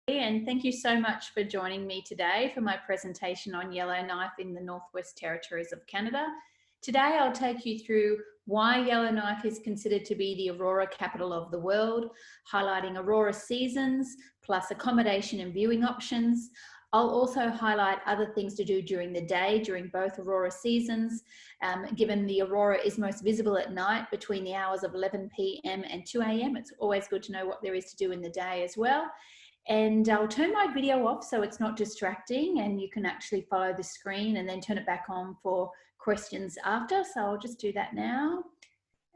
And thank you so much for joining me today for my presentation on Yellowknife in the Northwest Territories of Canada. Today I'll take you through why Yellowknife is considered to be the Aurora capital of the world, highlighting Aurora seasons, plus accommodation and viewing options. I'll also highlight other things to do during the day during both Aurora seasons, given the Aurora is most visible at night between the hours of 11 p.m. and 2 a.m. It's always good to know what there is to do in the day as well. And I'll turn my video off so it's not distracting and you can actually follow the screen and then turn it back on for questions after. So I'll just do that now.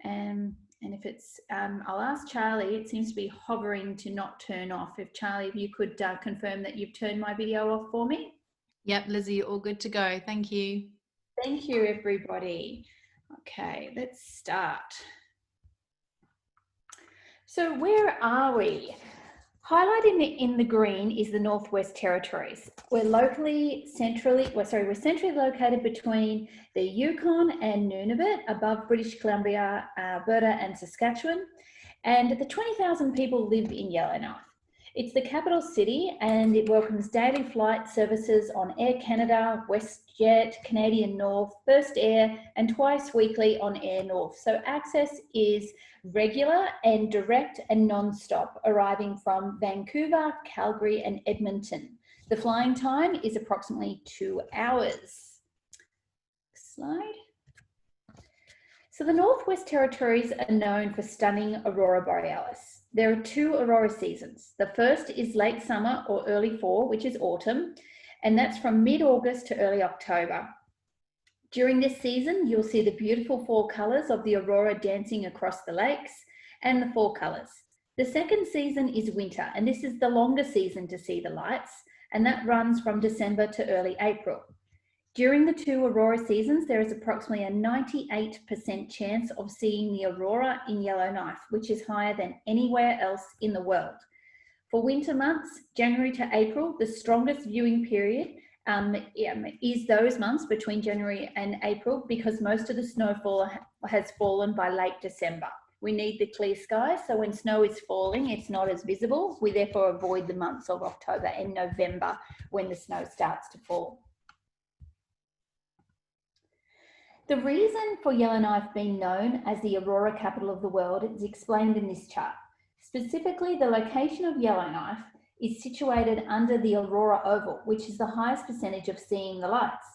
And if it's, I'll ask Charlie, it seems to be hovering to not turn off. If Charlie, if you could confirm that you've turned my video off for me. Yep, Lizzie, all good to go. Thank you. Thank you, everybody. Okay, let's start. So where are we? Highlighted in the green is the Northwest Territories. We're centrally located between the Yukon and Nunavut, above British Columbia, Alberta and Saskatchewan. And the 20,000 people live in Yellowknife. It's the capital city and it welcomes daily flight services on Air Canada, WestJet, Canadian North, First Air, and twice weekly on Air North. So access is regular and direct and non-stop, arriving from Vancouver, Calgary, and Edmonton. The flying time is approximately 2 hours. Next slide. So the Northwest Territories are known for stunning aurora borealis. There are two aurora seasons. The first is late summer or early fall, which is autumn, and that's from mid-August to early October. During this season, you'll see the beautiful fall colours of the aurora dancing across the lakes and the fall colours. The second season is winter, and this is the longer season to see the lights, and that runs from December to early April. During the two aurora seasons, there is approximately a 98% chance of seeing the aurora in Yellowknife, which is higher than anywhere else in the world. For winter months, January to April, the strongest viewing period is those months between January and April, because most of the snowfall has fallen by late December. We need the clear skies, so when snow is falling, it's not as visible. We therefore avoid the months of October and November when the snow starts to fall. The reason for Yellowknife being known as the Aurora capital of the world is explained in this chart. Specifically, the location of Yellowknife is situated under the Aurora Oval, which is the highest percentage of seeing the lights.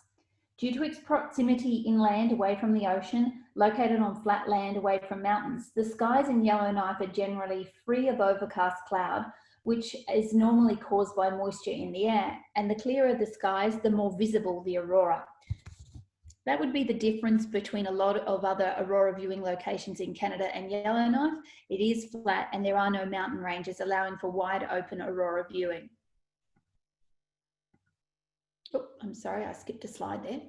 Due to its proximity inland away from the ocean, located on flat land away from mountains, the skies in Yellowknife are generally free of overcast cloud, which is normally caused by moisture in the air. And the clearer the skies, the more visible the aurora. That would be the difference between a lot of other aurora viewing locations in Canada and Yellowknife. It is flat and there are no mountain ranges, allowing for wide open aurora viewing. Oh, I'm sorry, I skipped a slide there.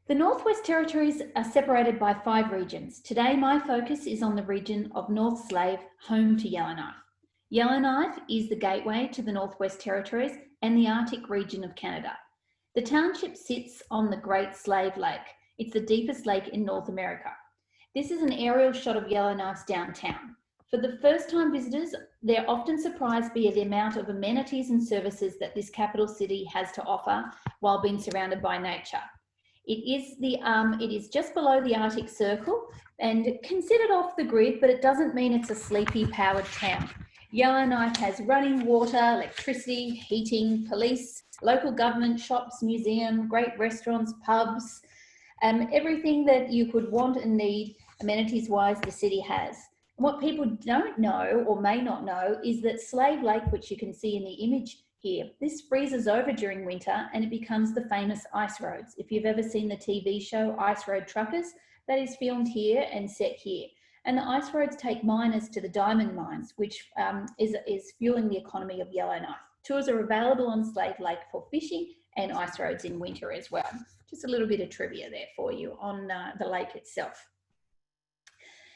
The Northwest Territories are separated by 5 regions. Today, my focus is on the region of North Slave, home to Yellowknife. Yellowknife is the gateway to the Northwest Territories and the Arctic region of Canada. The township sits on the Great Slave Lake. It's the deepest lake in North America. This is an aerial shot of Yellowknife's downtown. For the first-time visitors, they're often surprised by the amount of amenities and services that this capital city has to offer while being surrounded by nature. It is just below the Arctic Circle and considered off the grid, but it doesn't mean it's a sleepy, powered town. Yellowknife has running water, electricity, heating, police, local government, shops, museum, great restaurants, pubs, everything that you could want and need amenities-wise the city has. And what people don't know or may not know is that Slave Lake, which you can see in the image here, this freezes over during winter and it becomes the famous ice roads. If you've ever seen the TV show Ice Road Truckers, that is filmed here and set here. And the ice roads take miners to the diamond mines, which is fueling the economy of Yellowknife. Tours are available on Slave Lake for fishing and ice roads in winter as well. Just a little bit of trivia there for you on the lake itself.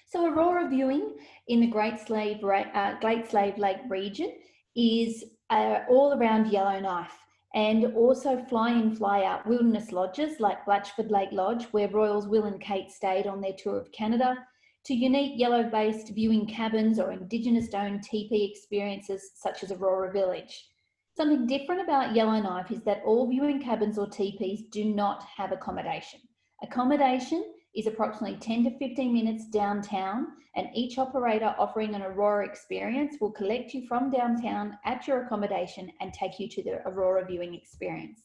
So aurora viewing in the Great Slave Lake region is all around Yellowknife, and also fly-in, fly-out wilderness lodges like BLACHFORD Lake Lodge, where Royals Will and Kate stayed on their tour of Canada, to unique yellow-based viewing cabins or Indigenous-owned TEEPEE experiences such as Aurora Village. Something different about Yellowknife is that all viewing cabins or teepees do not have accommodation. Accommodation is approximately 10 to 15 minutes downtown, and each operator offering an Aurora experience will collect you from downtown at your accommodation and take you to the Aurora viewing experience.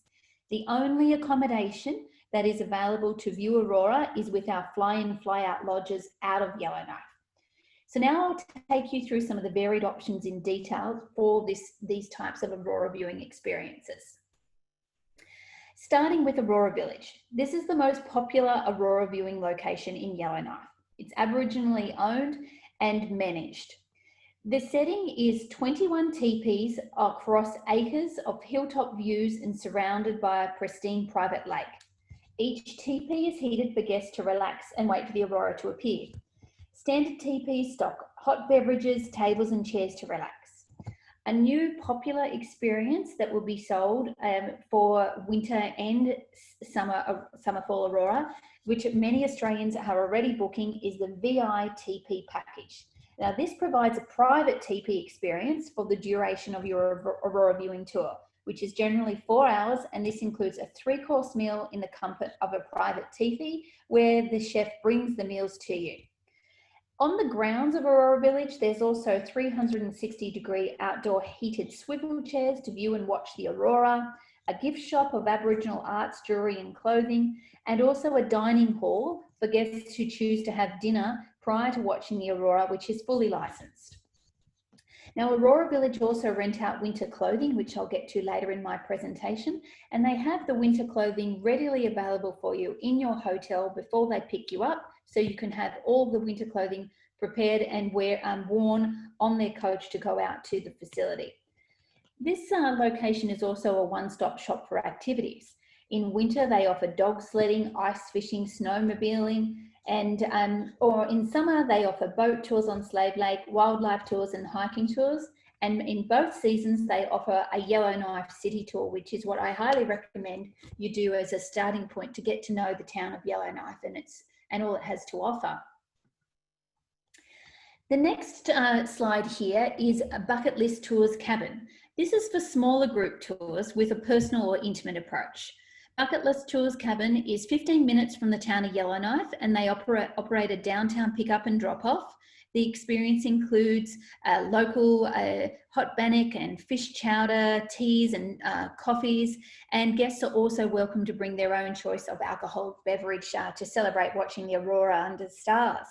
The only accommodation that is available to view Aurora is with our fly-in, fly-out lodges out of Yellowknife. So now I'll take you through some of the varied options in detail for these types of Aurora viewing experiences. Starting with Aurora Village. This is the most popular Aurora viewing location in Yellowknife. It's Aboriginally owned and managed. The setting is 21 teepees across acres of hilltop views and surrounded by a pristine private lake. Each teepee is heated for guests to relax and wait for the Aurora to appear. Standard teepees stock hot beverages, tables and chairs to relax. A new popular experience that will be sold for winter and summer fall Aurora, which many Australians are already booking, is the VI teepee package. Now this provides a private teepee experience for the duration of your Aurora viewing tour, which is generally 4 hours, and this includes a 3-course meal in the comfort of a private teepee where the chef brings the meals to you. On the grounds of Aurora Village, there's also 360-degree outdoor heated swivel chairs to view and watch the Aurora, a gift shop of Aboriginal arts, jewellery and clothing, and also a dining hall for guests who choose to have dinner prior to watching the Aurora, which is fully licensed. Now, Aurora Village also rent out winter clothing, which I'll get to later in my presentation, and they have the winter clothing readily available for you in your hotel before they pick you up, so you can have all the winter clothing prepared and worn on their coach to go out to the facility. This location is also a one-stop shop for activities. In winter, they offer dog sledding, ice fishing, snowmobiling, and or in summer, they offer boat tours on Slave Lake, wildlife tours and hiking tours. And in both seasons, they offer a Yellowknife city tour, which is what I highly recommend you do as a starting point to get to know the town of Yellowknife and all it has to offer. The next slide here is a bucket list tours cabin. This is for smaller group tours with a personal or intimate approach. BUCKETLIST Tours cabin is 15 minutes from the town of Yellowknife, and they operate a downtown pickup and drop off. The experience includes local hot bannock and fish chowder, teas and coffees, and guests are also welcome to bring their own choice of alcoholic beverage to celebrate watching the Aurora under the stars.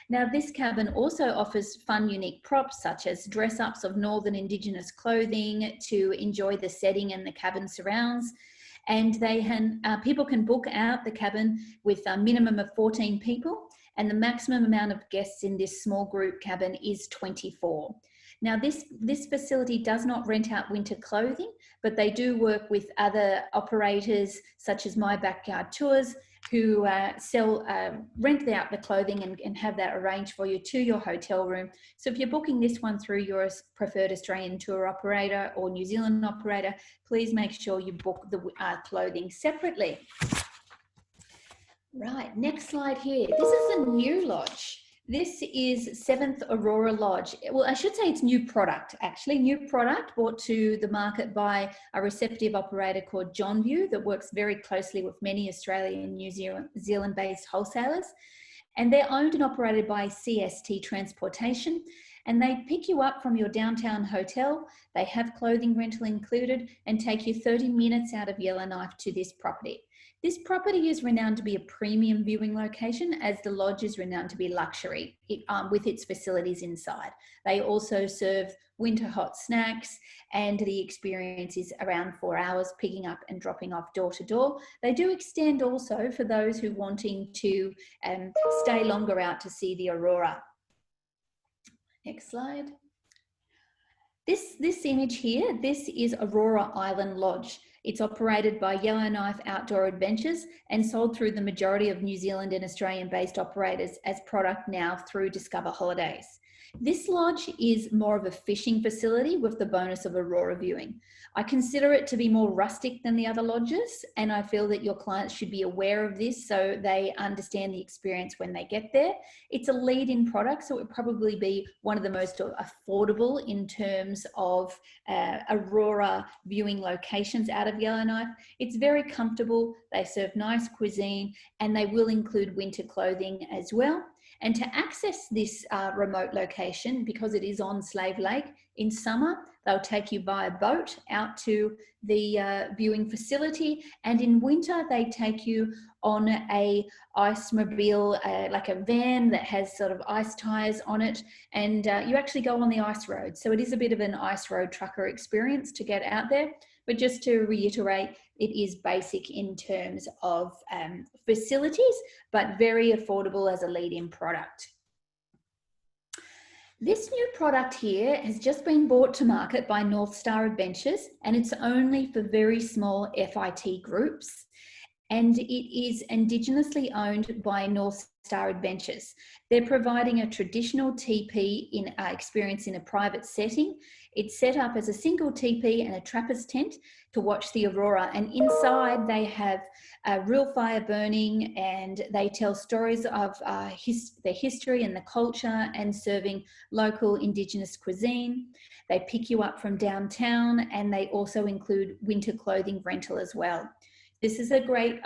Now, this cabin also offers fun, unique props such as dress-ups of Northern Indigenous clothing to enjoy the setting and the cabin surrounds. And people can book out the cabin with a minimum of 14 people, and the maximum amount of guests in this small group cabin is 24. Now, this facility does not rent out winter clothing, but they do work with other operators such as My Backyard Tours, who rent out the clothing and have that arranged for you to your hotel room. So if you're booking this one through your preferred Australian tour operator or New Zealand operator, please make sure you book the clothing separately. Right, next slide here. This is a new lodge. This is 7th Aurora Lodge. Well, I should say it's new product, actually. New product brought to the market by a receptive operator called John View that works very closely with many Australian and New Zealand-based wholesalers. And they're owned and operated by CSP Transportation. And they pick you up from your downtown hotel. They have clothing rental included and take you 30 minutes out of Yellowknife to this property. This property is renowned to be a premium viewing location, as the lodge is renowned to be luxury with its facilities inside. They also serve winter hot snacks, and the experience is around 4 hours, picking up and dropping off door to door. They do extend also for those who wanting to stay longer out to see the Aurora. Next slide. This image here, this is Aurora Island Lodge. It's operated by Yellowknife Outdoor Adventures and sold through the majority of New Zealand and Australian-based operators as product now through Discover Holidays. This lodge is more of a fishing facility with the bonus of aurora viewing. I consider it to be more rustic than the other lodges, and I feel that your clients should be aware of this so they understand the experience when they get there. It's a lead-in product, so it would probably be one of the most affordable in terms of aurora viewing locations out of Yellowknife. It's very comfortable, they serve nice cuisine, and they will include winter clothing as well. And to access this remote location, because it is on Slave Lake, in summer, they'll take you by a boat out to the viewing facility. And in winter, they take you on a ice mobile, like a van that has sort of ice tires on it. And you actually go on the ice road. So it is a bit of an ice road trucker experience to get out there. But just to reiterate, it is basic in terms of facilities, but very affordable as a lead-in product. This new product here has just been brought to market by NORTHSTAR Adventures, and it's only for very small FIT groups. And it is indigenously owned by NORTHSTAR Adventures. They're providing a traditional TEEPEE experience in a private setting. It's set up as a single TEEPEE and a trapper's tent to watch the aurora. And inside they have a real fire burning, and they tell stories of their history and the culture, and serving local Indigenous cuisine. They pick you up from downtown, and they also include winter clothing rental as well. This is a great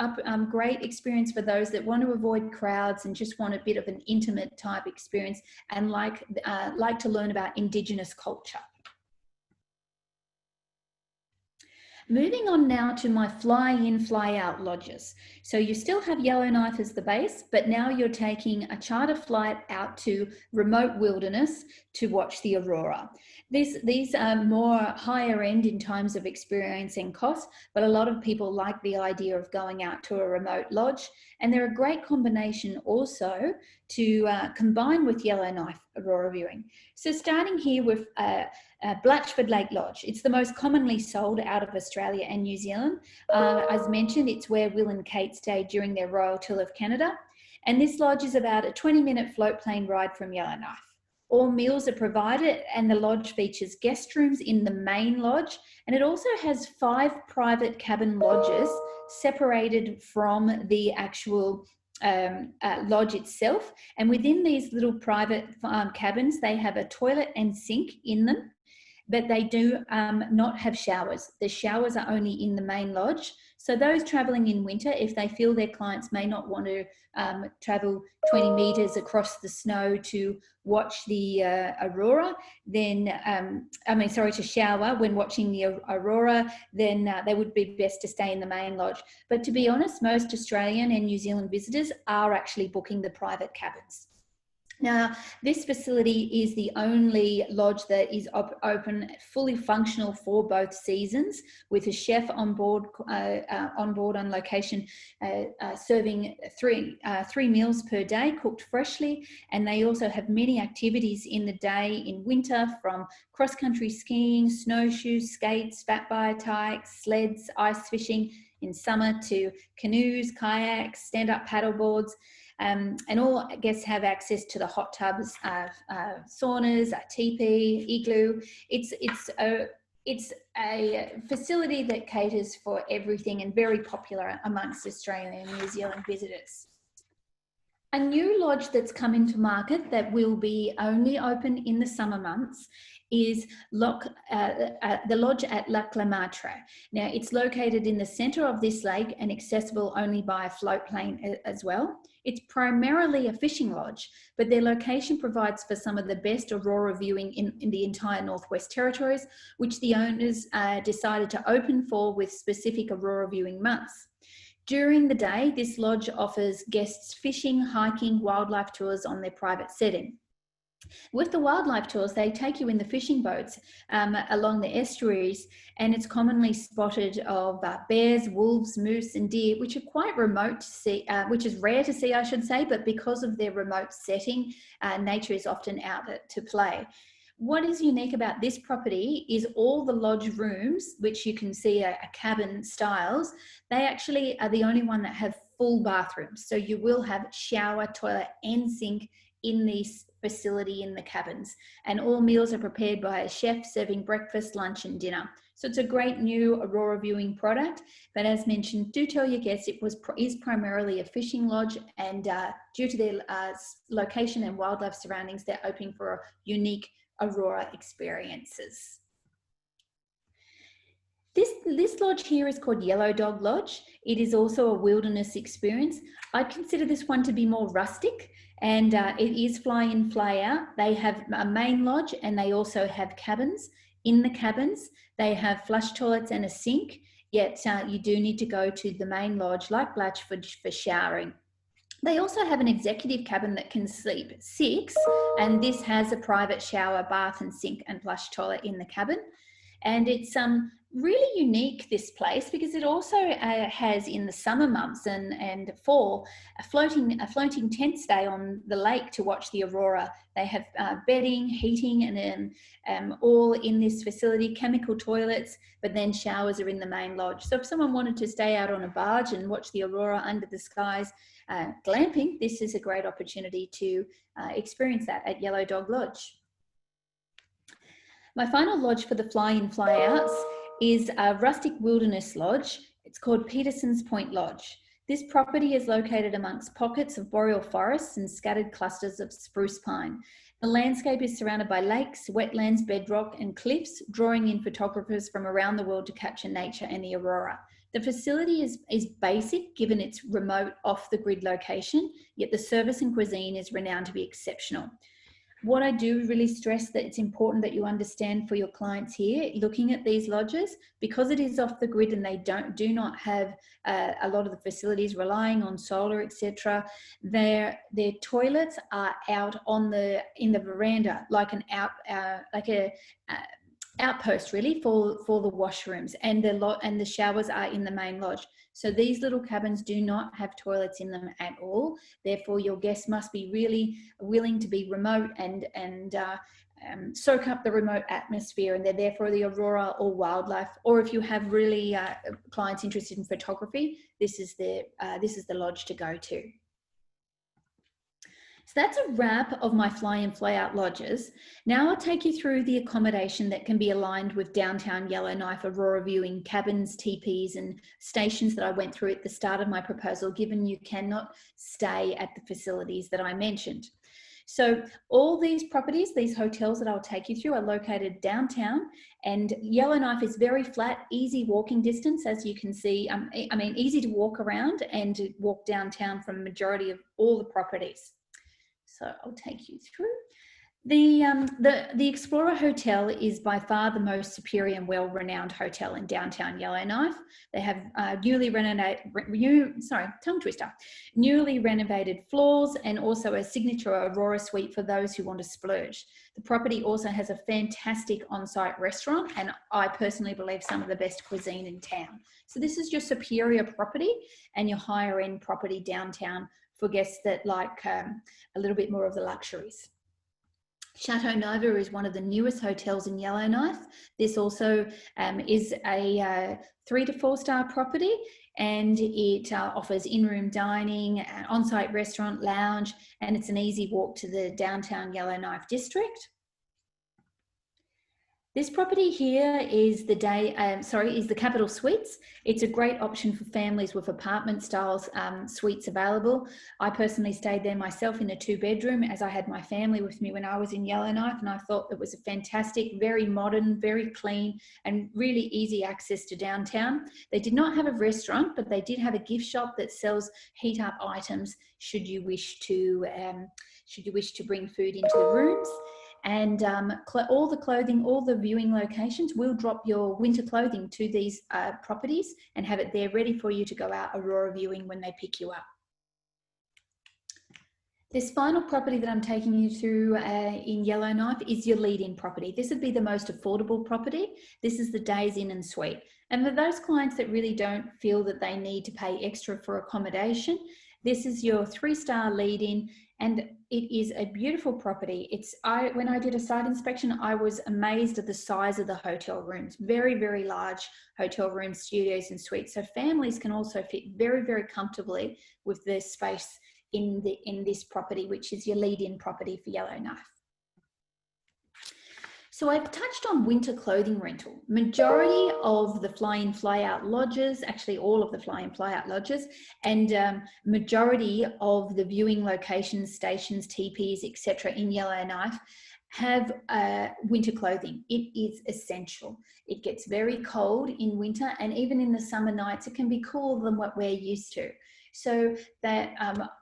experience for those that want to avoid crowds and just want a bit of an intimate type experience, and like to learn about Indigenous culture. Moving on now to my fly-in, fly-out lodges. So you still have Yellowknife as the base, but now you're taking a charter flight out to remote wilderness to watch the aurora. These are more higher end in terms of experience and cost, but a lot of people like the idea of going out to a remote lodge, and they're a great combination also to combine with Yellowknife aurora viewing. So starting here with BLACHFORD Lake Lodge. It's the most commonly sold out of Australia and New Zealand. As mentioned, it's where Will and Kate stayed during their royal tour of Canada. And this lodge is about a 20-minute float plane ride from Yellowknife. All meals are provided, and the lodge features guest rooms in the main lodge. And it also has 5 private cabin lodges separated from the actual lodge itself. And within these little private cabins, they have a toilet and sink in them, but they do not have showers. The showers are only in the main lodge. So those traveling in winter, if they feel their clients may not want to travel 20 meters across the snow to watch the aurora, then, to shower when watching the aurora, then they would be best to stay in the main lodge. But to be honest, most Australian and New Zealand visitors are actually booking the private cabins. Now, this facility is the only lodge that is open, fully functional for both seasons, with a chef on board on location, serving three meals per day, cooked freshly. And they also have many activities in the day in winter, from cross-country skiing, snowshoes, skates, fat bikes, sleds, ice fishing. In summer, to canoes, kayaks, stand-up paddle boards. And all guests have access to the hot tubs, saunas, a teepee, igloo. It's a facility that caters for everything, and very popular amongst Australian and New Zealand visitors. A new lodge that's come into market that will be only open in the summer months is the lodge at Lac La Matre. Now, it's located in the centre of this lake and accessible only by a float plane as well. It's primarily a fishing lodge, but their location provides for some of the best aurora viewing in the entire Northwest Territories, which the owners decided to open for with specific aurora viewing months. During the day, this lodge offers guests fishing, hiking, wildlife tours on their private setting. With the wildlife tours, they take you in the fishing boats along the estuaries, and it's commonly spotted of bears, wolves, moose and deer, which are quite remote to see, which is rare to see, I should say, but because of their remote setting, nature is often out to play. What is unique about this property is all the lodge rooms, which you can see are cabin styles, they actually are the only one that have full bathrooms. So you will have shower, toilet and sink in this facility in the cabins, and all meals are prepared by a chef serving breakfast, lunch and dinner. So it's a great new Aurora viewing product, but as mentioned, do tell your guests it is primarily a fishing lodge, and due to their location and wildlife surroundings, they're hoping for unique Aurora experiences. This lodge here is called Yellow Dog Lodge. It is also a wilderness experience. I'd consider this one to be more rustic, and it is fly in, fly out. They have a main lodge and they also have cabins. In the cabins, they have flush toilets and a sink, yet you do need to go to the main lodge like BLACHFORD for showering. They also have an executive cabin that can sleep 6, and this has a private shower, bath and sink and flush toilet in the cabin. And it's really unique, this place, because it also has, in the summer months and fall, a floating tent stay on the lake to watch the aurora. They have bedding, heating, and all in this facility, chemical toilets, but then showers are in the main lodge. So if someone wanted to stay out on a barge and watch the aurora under the skies, glamping, this is a great opportunity to experience that at Yellow Dog Lodge. My final lodge for the fly-in, fly-outs is a rustic wilderness lodge. It's called Peterson's Point Lodge. This property is located amongst pockets of boreal forests and scattered clusters of spruce pine. The landscape is surrounded by lakes, wetlands, bedrock and cliffs, drawing in photographers from around the world to capture nature and the aurora. The facility is basic given its remote off-the-grid location, yet the service and cuisine is renowned to be exceptional. What I do really stress that it's important that you understand for your clients here, looking at these lodges, because it is off the grid and they do not have a lot of the facilities relying on solar, etc. Their toilets are out in the veranda, like an outpost really for the washrooms, and the showers are in the main lodge. So these little cabins do not have toilets in them at all. Therefore, your guests must be really willing to be remote and soak up the remote atmosphere, and they're there for the aurora or wildlife. Or if you have really clients interested in photography, this is the lodge to go to. So that's a wrap of my fly-in, fly-out lodges. Now I'll take you through the accommodation that can be aligned with downtown Yellowknife Aurora viewing cabins, teepees and stations that I went through at the start of my proposal, given you cannot stay at the facilities that I mentioned. So all these properties, these hotels that I'll take you through, are located downtown, and Yellowknife is very flat, easy walking distance, as you can see. I mean, easy to walk around and to walk downtown from the majority of all the properties. So I'll take you through. The Explorer Hotel is by far the most superior and well-renowned hotel in downtown Yellowknife. They have newly renovated floors and also a signature Aurora suite for those who want to splurge. The property also has a fantastic on-site restaurant, and I personally believe some of the best cuisine in town. So this is your superior property and your higher end property downtown for guests that like a little bit more of the luxuries. Chateau Nova is one of the newest hotels in Yellowknife. This also is a 3 to 4 star property, and it offers in-room dining, an on-site restaurant, lounge, and it's an easy walk to the downtown Yellowknife district. This property here is the Capital Suites. It's a great option for families with apartment styles suites available. I personally stayed there myself in a 2-bedroom, as I had my family with me when I was in Yellowknife, and I thought it was a fantastic, very modern, very clean, and really easy access to downtown. They did not have a restaurant, but they did have a gift shop that sells heat up items should you wish to bring food into the rooms. And all the clothing, all the viewing locations will drop your winter clothing to these properties and have it there ready for you to go out aurora viewing when they pick you up. This final property that I'm taking you through in Yellowknife is your lead-in property. This would be the most affordable property. This is the Days Inn and Suite. And for those clients that really don't feel that they need to pay extra for accommodation, this is your 3-star lead-in, and it is a beautiful property. When I did a site inspection, I was amazed at the size of the hotel rooms. Very, very large hotel rooms, studios and suites. So families can also fit very, very comfortably with their space in this property, which is your lead-in property for Yellowknife. So I've touched on winter clothing rental. Majority of the fly-in, fly-out lodges, actually all of the fly-in, fly-out lodges, and majority of the viewing locations, stations, teepees, etc. in Yellowknife have winter clothing. It is essential. It gets very cold in winter, and even in the summer nights, it can be cooler than what we're used to. So that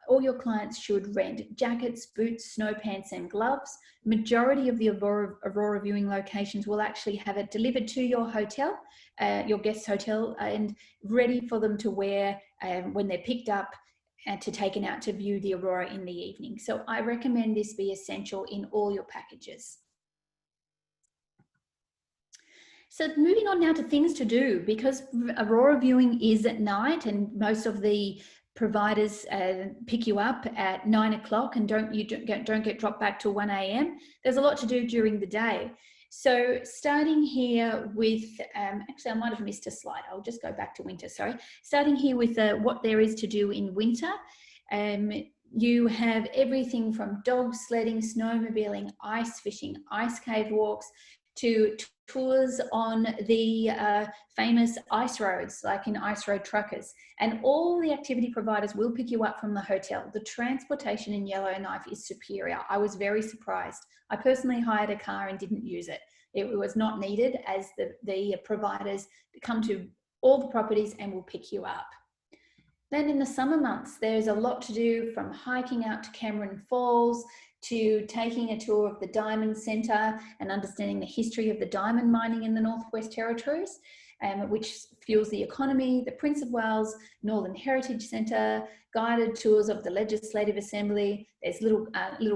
all your clients should rent jackets, boots, snow pants, and gloves. Majority of the Aurora viewing locations will actually have it delivered to your hotel, your guest hotel, and ready for them to wear when they're picked up and to taken out to view the Aurora in the evening. So I recommend this be essential in all your packages. So moving on now to things to do, because Aurora viewing is at night and most of the providers pick you up at 9 o'clock and don't get dropped back till 1 a.m. There's a lot to do during the day. So starting here with, actually I might have missed a slide. I'll just go back to winter, sorry. Starting here with what there is to do in winter. You have everything from dog sledding, snowmobiling, ice fishing, ice cave walks, to tours on the famous ice roads, like in Ice Road Truckers. And all the activity providers will pick you up from the hotel. The transportation in Yellowknife is superior. I was very surprised. I personally hired a car and didn't use it. It was not needed, as the providers come to all the properties and will pick you up. Then in the summer months, there's a lot to do, from hiking out to Cameron Falls, to taking a tour of the Diamond Centre and understanding the history of the diamond mining in the Northwest Territories, which fuels the economy, the Prince of Wales Northern Heritage Centre, guided tours of the Legislative Assembly. There's little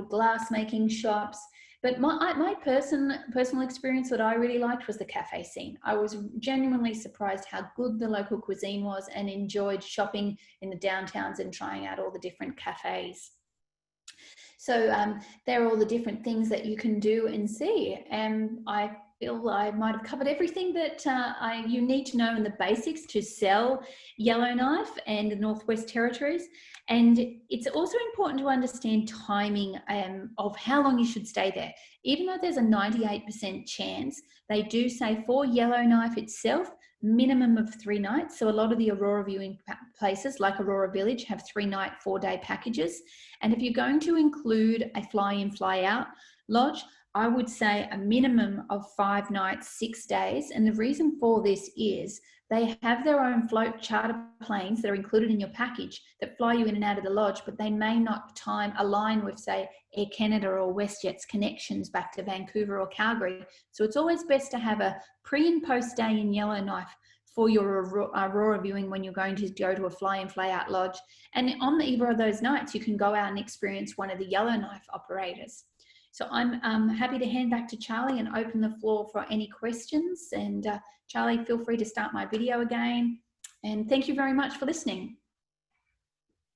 glass making shops. But my personal experience that I really liked was the cafe scene. I was genuinely surprised how good the local cuisine was, and enjoyed shopping in the downtowns and trying out all the different cafes. So there are all the different things that you can do and see. And I feel I might have covered everything that you need to know in the basics to sell Yellowknife and the Northwest Territories. And it's also important to understand timing of how long you should stay there. Even though there's a 98% chance, they do say for Yellowknife itself, minimum of 3 nights. So a lot of the Aurora viewing places like Aurora Village have 3-night, 4-day packages. And if you're going to include a fly-in, fly-out lodge, I would say a minimum of 5 nights, 6 days. And the reason for this is they have their own float charter planes that are included in your package that fly you in and out of the lodge, but they may not align with, say, Air Canada or WestJet's connections back to Vancouver or Calgary. So it's always best to have a pre and post stay in Yellowknife for your Aurora viewing when you're going to go to a fly-in, fly-out lodge. And on either of those nights, you can go out and experience one of the Yellowknife operators. So I'm happy to hand back to Charlie and open the floor for any questions. And Charlie, feel free to start my video again. And thank you very much for listening.